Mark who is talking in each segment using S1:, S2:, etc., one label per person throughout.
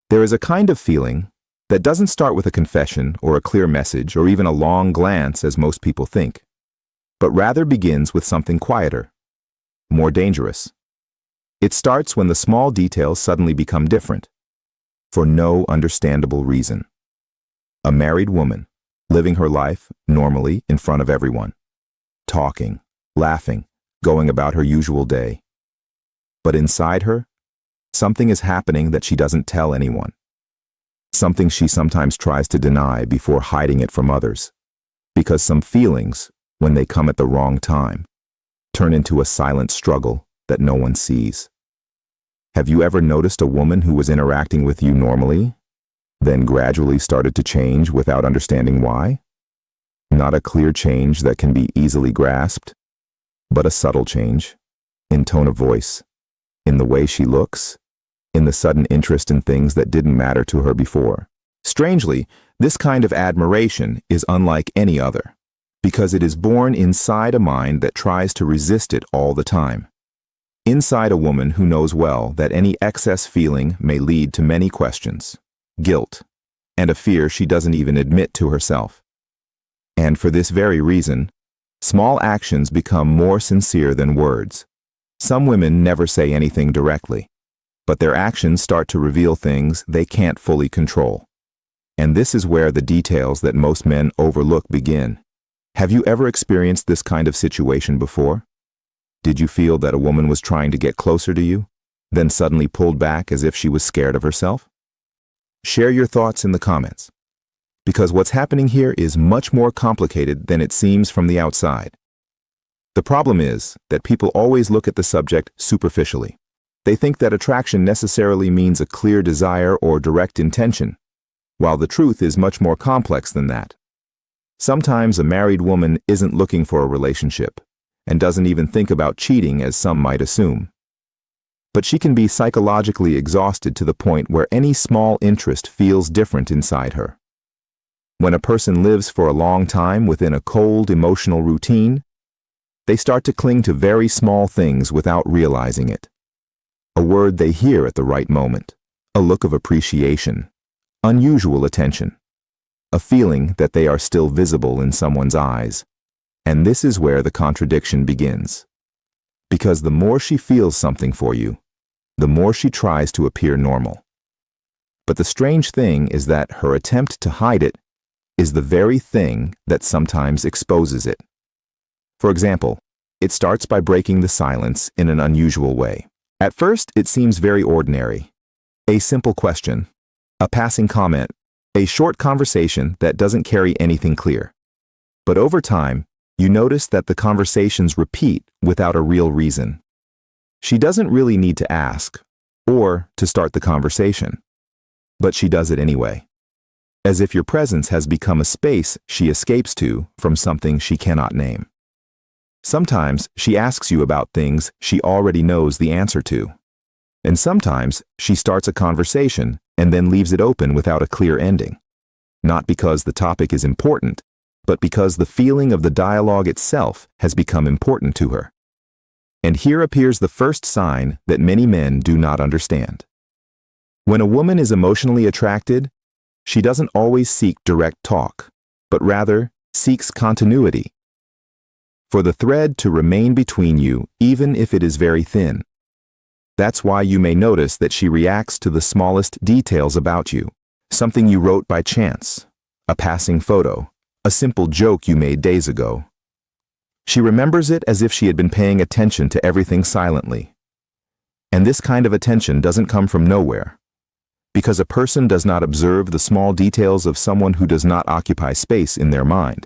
S1: There is a kind of feeling that doesn't start with a confession or a clear message or even a long glance as most people think, but rather begins with something quieter, more dangerous. It starts when the small details suddenly become different, for no understandable reason. A married woman, living her life normally in front of everyone, talking, laughing, going about her usual day. But inside her, something is happening that she doesn't tell anyone. Something she sometimes tries to deny before hiding it from others, because some feelings, when they come at the wrong time, turn into a silent struggle that no one sees. Have you ever noticed a woman who was interacting with you normally, then gradually started to change without understanding why? Not a clear change that can be easily grasped, but a subtle change, in tone of voice, in the way she looks, in the sudden interest in things that didn't matter to her before. Strangely, this kind of admiration is unlike any other, because it is born inside a mind that tries to resist it all the time. Inside a woman who knows well that any excess feeling may lead to many questions, guilt, and a fear she doesn't even admit to herself. And for this very reason, small actions become more sincere than words. Some women never say anything directly, but their actions start to reveal things they can't fully control. And this is where the details that most men overlook begin. Have you ever experienced this kind of situation before? Did you feel that a woman was trying to get closer to you, then suddenly pulled back as if she was scared of herself? Share your thoughts in the comments, because what's happening here is much more complicated than it seems from the outside. The problem is that people always look at the subject superficially. They think that attraction necessarily means a clear desire or direct intention, while the truth is much more complex than that. Sometimes a married woman isn't looking for a relationship and doesn't even think about cheating as some might assume. But she can be psychologically exhausted to the point where any small interest feels different inside her. When a person lives for a long time within a cold emotional routine, they start to cling to very small things without realizing it. A word they hear at the right moment, a look of appreciation, unusual attention, a feeling that they are still visible in someone's eyes. And this is where the contradiction begins. Because the more she feels something for you, the more she tries to appear normal. But the strange thing is that her attempt to hide it is the very thing that sometimes exposes it. For example, it starts by breaking the silence in an unusual way. At first, it seems very ordinary. A simple question, a passing comment, a short conversation that doesn't carry anything clear. But over time, you notice that the conversations repeat without a real reason. She doesn't really need to ask or to start the conversation, but she does it anyway, as if your presence has become a space she escapes to from something she cannot name. Sometimes she asks you about things she already knows the answer to, and sometimes she starts a conversation and then leaves it open without a clear ending, not because the topic is important, but because the feeling of the dialogue itself has become important to her. And here appears the first sign that many men do not understand. When a woman is emotionally attracted, she doesn't always seek direct talk, but rather seeks continuity. For the thread to remain between you, even if it is very thin. That's why you may notice that she reacts to the smallest details about you, something you wrote by chance, a passing photo, a simple joke you made days ago. She remembers it as if she had been paying attention to everything silently. And this kind of attention doesn't come from nowhere, because a person does not observe the small details of someone who does not occupy space in their mind.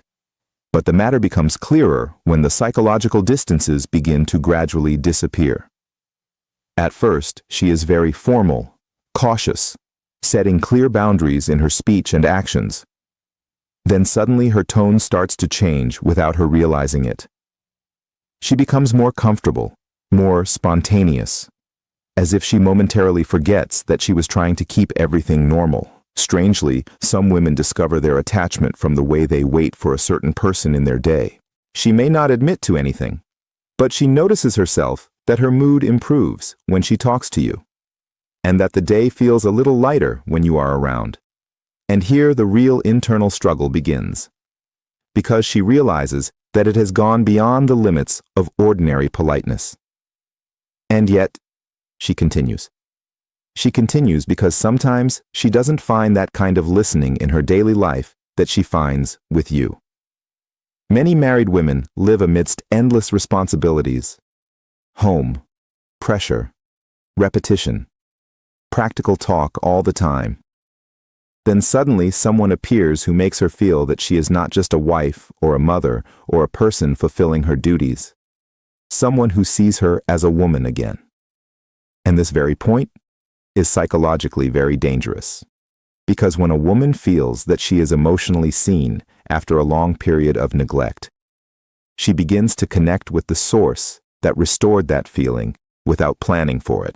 S1: But the matter becomes clearer when the psychological distances begin to gradually disappear. At first, she is very formal, cautious, setting clear boundaries in her speech and actions. Then suddenly her tone starts to change without her realizing it. She becomes more comfortable, more spontaneous, as if she momentarily forgets that she was trying to keep everything normal. Strangely, some women discover their attachment from the way they wait for a certain person in their day. She may not admit to anything, but she notices herself that her mood improves when she talks to you. and that the day feels a little lighter when you are around. And here the real internal struggle begins, because she realizes that it has gone beyond the limits of ordinary politeness. And yet, she continues. She continues because sometimes she doesn't find that kind of listening in her daily life that she finds with you. Many married women live amidst endless responsibilities: home, pressure, repetition, practical talk all the time. Then suddenly someone appears who makes her feel that she is not just a wife or a mother or a person fulfilling her duties. Someone who sees her as a woman again. And this very point is psychologically very dangerous. Because when a woman feels that she is emotionally seen after a long period of neglect, she begins to connect with the source that restored that feeling without planning for it.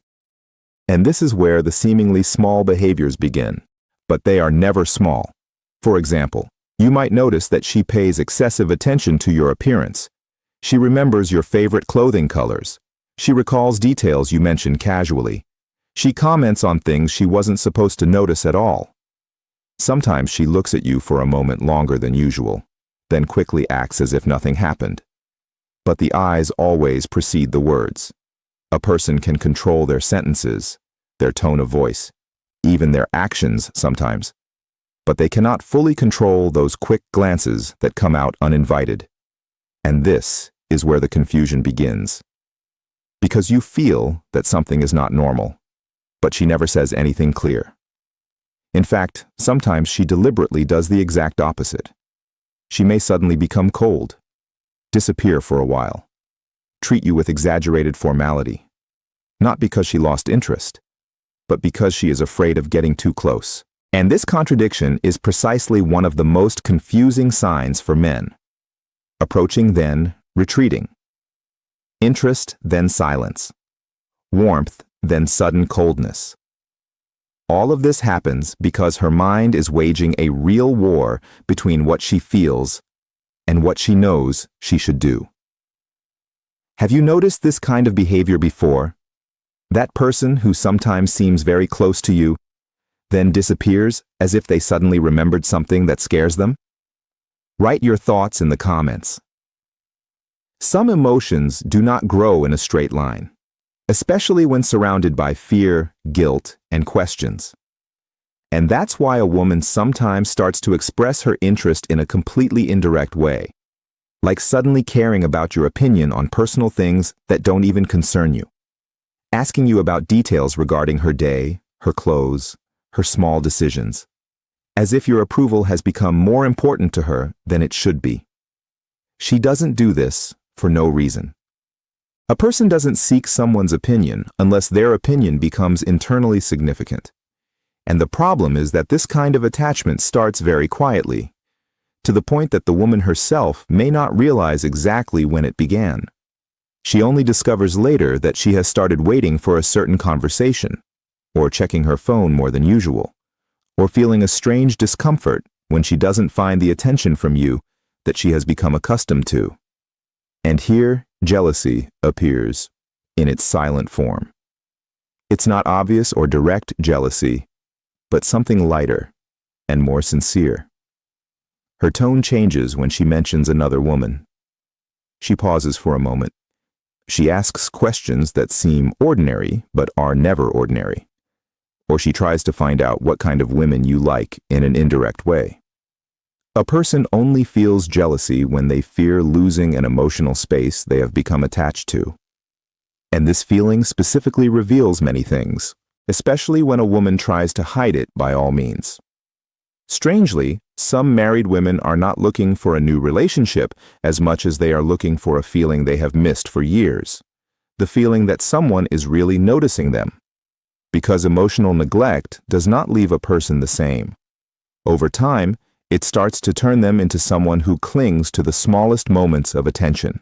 S1: And this is where the seemingly small behaviors begin, but they are never small. For example, you might notice that she pays excessive attention to your appearance. She remembers your favorite clothing colors. She recalls details you mentioned casually. She comments on things she wasn't supposed to notice at all. Sometimes she looks at you for a moment longer than usual, then quickly acts as if nothing happened. But the eyes always precede the words. A person can control their sentences, their tone of voice, even their actions sometimes, but they cannot fully control those quick glances that come out uninvited. And this is where the confusion begins. Because you feel that something is not normal, but she never says anything clear. In fact, sometimes she deliberately does the exact opposite. She may suddenly become cold, disappear for a while, treat you with exaggerated formality, not because she lost interest, but because she is afraid of getting too close. And this contradiction is precisely one of the most confusing signs for men. Approaching, then retreating. Interest, then silence. Warmth, then sudden coldness. All of this happens because her mind is waging a real war between what she feels and what she knows she should do. Have you noticed this kind of behavior before? That person who sometimes seems very close to you, then disappears as if they suddenly remembered something that scares them? Write your thoughts in the comments. Some emotions do not grow in a straight line, especially when surrounded by fear, guilt, and questions. And that's why a woman sometimes starts to express her interest in a completely indirect way, like suddenly caring about your opinion on personal things that don't even concern you, asking you about details regarding her day, her clothes, her small decisions, as if your approval has become more important to her than it should be. She doesn't do this for no reason. A person doesn't seek someone's opinion unless their opinion becomes internally significant. And the problem is that this kind of attachment starts very quietly, to the point that the woman herself may not realize exactly when it began. She only discovers later that she has started waiting for a certain conversation, or checking her phone more than usual, or feeling a strange discomfort when she doesn't find the attention from you that she has become accustomed to. And here, jealousy appears in its silent form. It's not obvious or direct jealousy, but something lighter and more sincere. Her tone changes when she mentions another woman. She pauses for a moment. She asks questions that seem ordinary but are never ordinary. Or she tries to find out what kind of women you like in an indirect way. A person only feels jealousy when they fear losing an emotional space they have become attached to. And this feeling specifically reveals many things, especially when a woman tries to hide it by all means. Strangely, some married women are not looking for a new relationship as much as they are looking for a feeling they have missed for years, the feeling that someone is really noticing them. Because emotional neglect does not leave a person the same. Over time, it starts to turn them into someone who clings to the smallest moments of attention.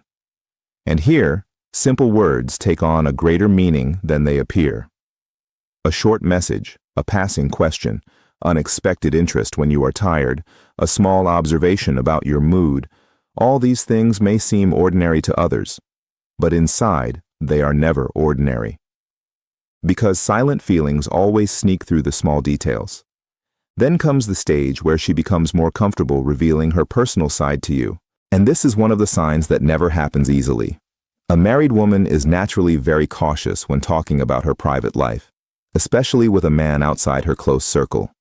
S1: And here, simple words take on a greater meaning than they appear. A short message, a passing question, unexpected interest when you are tired, a small observation about your mood, all these things may seem ordinary to others, but inside, they are never ordinary. because silent feelings always sneak through the small details. Then comes the stage where she becomes more comfortable revealing her personal side to you, and this is one of the signs that never happens easily. A married woman is naturally very cautious when talking about her private life, especially with a man outside her close circle.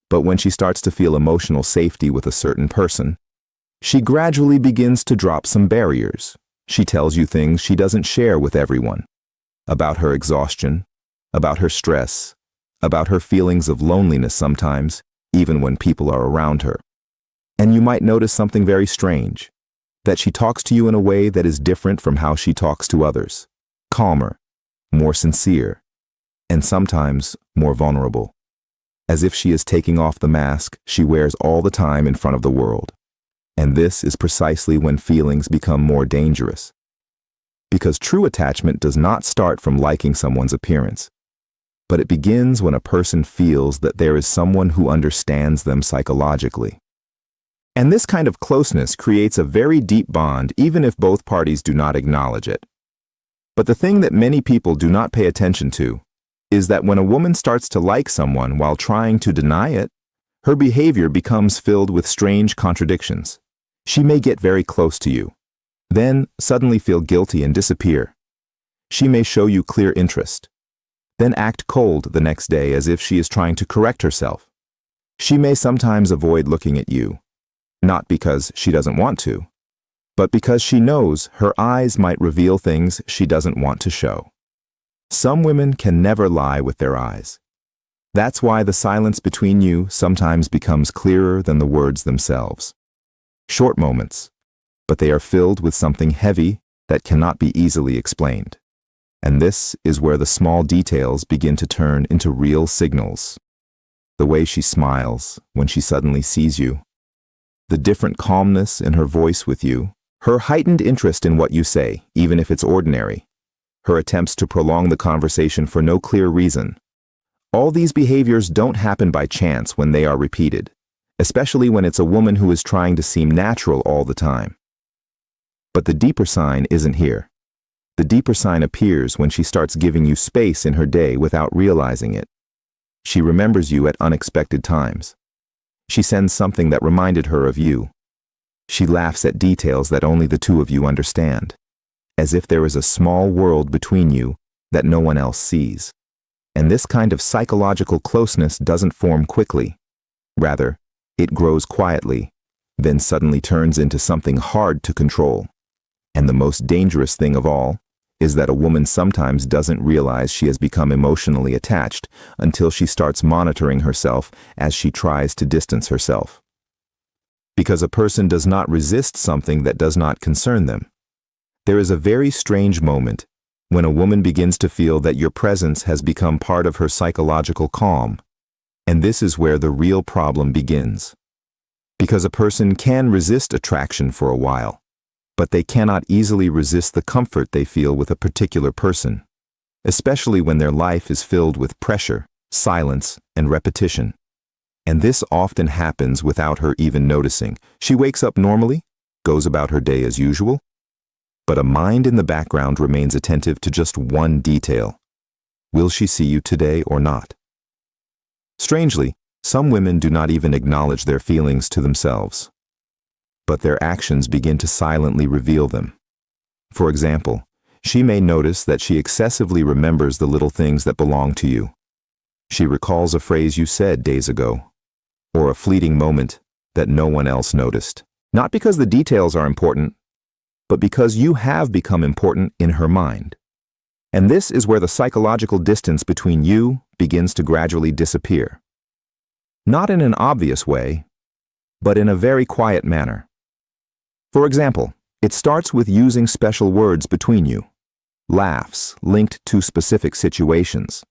S1: But when she starts to feel emotional safety with a certain person, she gradually begins to drop some barriers. She tells you things she doesn't share with everyone, about her exhaustion, about her stress, about her feelings of loneliness sometimes, even when people are around her. And you might notice something very strange, that she talks to you in a way that is different from how she talks to others, calmer, more sincere, and sometimes more vulnerable, as if she is taking off the mask she wears all the time in front of the world. And this is precisely when feelings become more dangerous. Because true attachment does not start from liking someone's appearance, but it begins when a person feels that there is someone who understands them psychologically. And this kind of closeness creates a very deep bond even if both parties do not acknowledge it. But the thing that many people do not pay attention to is that when a woman starts to like someone while trying to deny it, her behavior becomes filled with strange contradictions. She may get very close to you, then suddenly feel guilty and disappear. She may show you clear interest, then act cold the next day as if she is trying to correct herself. She may sometimes avoid looking at you, not because she doesn't want to, but because she knows her eyes might reveal things she doesn't want to show. Some women can never lie with their eyes. That's why the silence between you sometimes becomes clearer than the words themselves. Short moments, but they are filled with something heavy that cannot be easily explained. And this is where the small details begin to turn into real signals. The way she smiles when she suddenly sees you, the different calmness in her voice with you, her heightened interest in what you say, even if it's ordinary, her attempts to prolong the conversation for no clear reason. All these behaviors don't happen by chance when they are repeated, especially when it's a woman who is trying to seem natural all the time. But the deeper sign isn't here. The deeper sign appears when she starts giving you space in her day without realizing it. She remembers you at unexpected times. She sends something that reminded her of you. She laughs at details that only the two of you understand, as if there is a small world between you that no one else sees. And this kind of psychological closeness doesn't form quickly. Rather, it grows quietly, then suddenly turns into something hard to control. And the most dangerous thing of all is that a woman sometimes doesn't realize she has become emotionally attached until she starts monitoring herself as she tries to distance herself. Because a person does not resist something that does not concern them. There is a very strange moment when a woman begins to feel that your presence has become part of her psychological calm. And this is where the real problem begins. Because a person can resist attraction for a while, but they cannot easily resist the comfort they feel with a particular person, especially when their life is filled with pressure, silence, and repetition. And this often happens without her even noticing. She wakes up normally, goes about her day as usual, but a mind in the background remains attentive to just one detail. Will she see you today or not? Strangely, some women do not even acknowledge their feelings to themselves, but their actions begin to silently reveal them. For example, she may notice that she excessively remembers the little things that belong to you. She recalls a phrase you said days ago, or a fleeting moment that no one else noticed. Not because the details are important, but because you have become important in her mind. And this is where the psychological distance between you begins to gradually disappear. Not in an obvious way, but in a very quiet manner. For example, it starts with using special words between you, laughs linked to specific situations,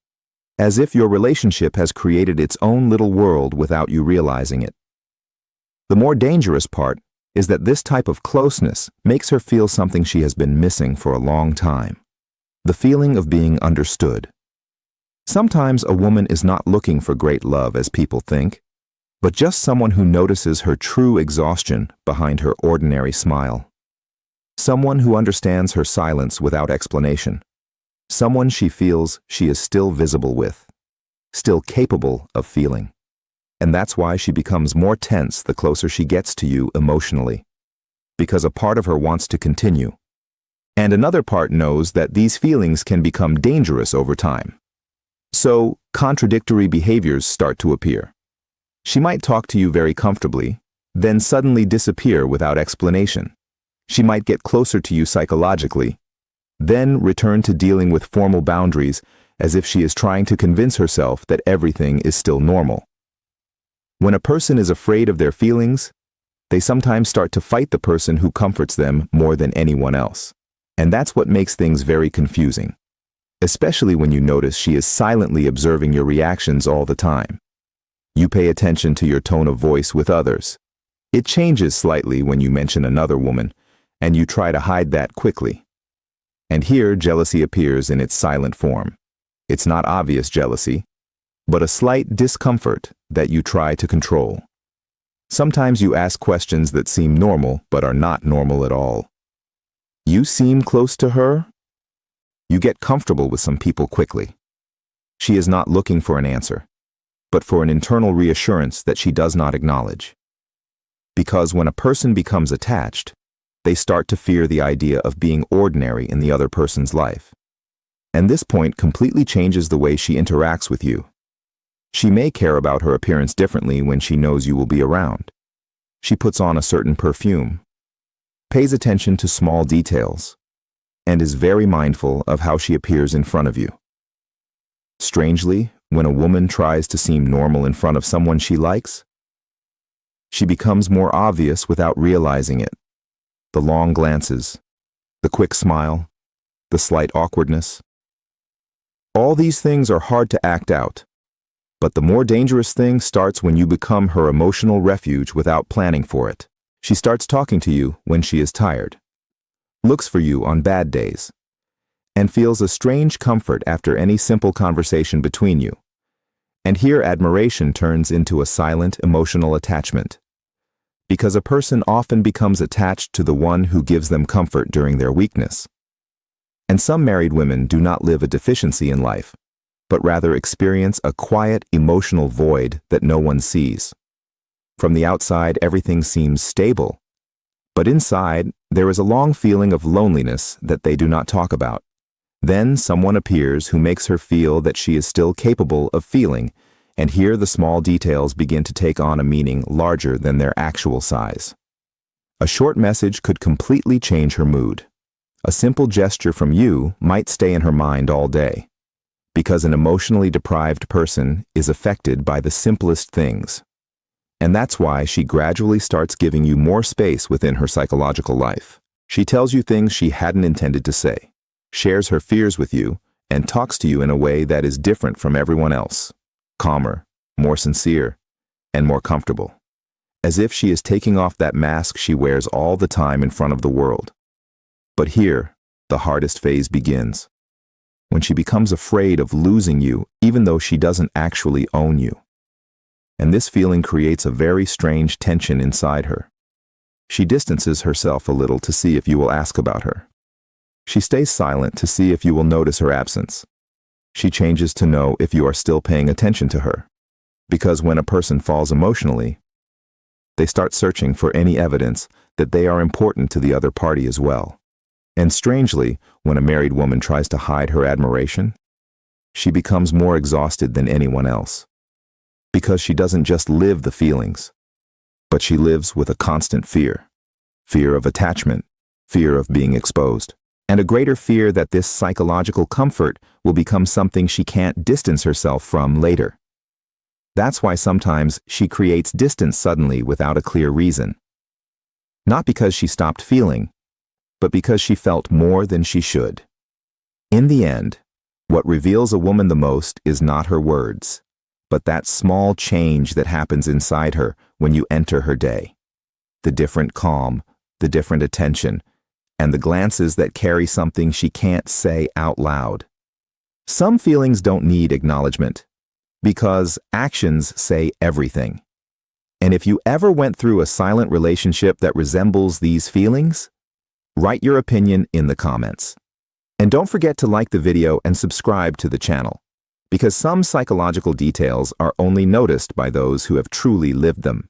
S1: as if your relationship has created its own little world without you realizing it. The more dangerous part is that this type of closeness makes her feel something she has been missing for a long time, the feeling of being understood. Sometimes a woman is not looking for great love as people think, but just someone who notices her true exhaustion behind her ordinary smile. Someone who understands her silence without explanation. Someone she feels she is still visible with, still capable of feeling. And that's why she becomes more tense the closer she gets to you emotionally. Because a part of her wants to continue. And another part knows that these feelings can become dangerous over time. So, contradictory behaviors start to appear. She might talk to you very comfortably, then suddenly disappear without explanation. She might get closer to you psychologically, then return to dealing with formal boundaries as if she is trying to convince herself that everything is still normal. When a person is afraid of their feelings, they sometimes start to fight the person who comforts them more than anyone else. And that's what makes things very confusing, especially when you notice she is silently observing your reactions all the time. You pay attention to your tone of voice with others. It changes slightly when you mention another woman, and you try to hide that quickly. And here jealousy appears in its silent form. It's not obvious jealousy, but a slight discomfort that you try to control. Sometimes you ask questions that seem normal but are not normal at all. You seem close to her? You get comfortable with some people quickly. She is not looking for an answer, but for an internal reassurance that she does not acknowledge. Because when a person becomes attached, they start to fear the idea of being ordinary in the other person's life. And this point completely changes the way she interacts with you. She may care about her appearance differently when she knows you will be around. She puts on a certain perfume, pays attention to small details, and is very mindful of how she appears in front of you. Strangely, when a woman tries to seem normal in front of someone she likes, she becomes more obvious without realizing it. The long glances, the quick smile, the slight awkwardness. All these things are hard to act out, but the more dangerous thing starts when you become her emotional refuge without planning for it. She starts talking to you when she is tired, looks for you on bad days, and feels a strange comfort after any simple conversation between you. And here admiration turns into a silent emotional attachment. Because a person often becomes attached to the one who gives them comfort during their weakness. And some married women do not live a deficiency in life, but rather experience a quiet emotional void that no one sees. From the outside, everything seems stable, but inside, there is a long feeling of loneliness that they do not talk about. Then someone appears who makes her feel that she is still capable of feeling, and here the small details begin to take on a meaning larger than their actual size. A short message could completely change her mood. A simple gesture from you might stay in her mind all day, because an emotionally deprived person is affected by the simplest things. And that's why she gradually starts giving you more space within her psychological life. She tells you things she hadn't intended to say, shares her fears with you, and talks to you in a way that is different from everyone else. Calmer, more sincere, and more comfortable. As if she is taking off that mask she wears all the time in front of the world. But here, the hardest phase begins. When she becomes afraid of losing you, even though she doesn't actually own you. And this feeling creates a very strange tension inside her. She distances herself a little to see if you will ask about her. She stays silent to see if you will notice her absence. She changes to know if you are still paying attention to her. Because when a person falls emotionally, they start searching for any evidence that they are important to the other party as well. And strangely, when a married woman tries to hide her admiration, she becomes more exhausted than anyone else. Because she doesn't just live the feelings, but she lives with a constant fear. Fear of attachment, fear of being exposed, and a greater fear that this psychological comfort will become something she can't distance herself from later. That's why sometimes she creates distance suddenly without a clear reason. Not because she stopped feeling, but because she felt more than she should. In the end, what reveals a woman the most is not her words, but that small change that happens inside her when you enter her day. The different calm, the different attention, and the glances that carry something she can't say out loud. Some feelings don't need acknowledgement, because actions say everything. And if you ever went through a silent relationship that resembles these feelings, write your opinion in the comments. And don't forget to like the video and subscribe to the channel, because some psychological details are only noticed by those who have truly lived them.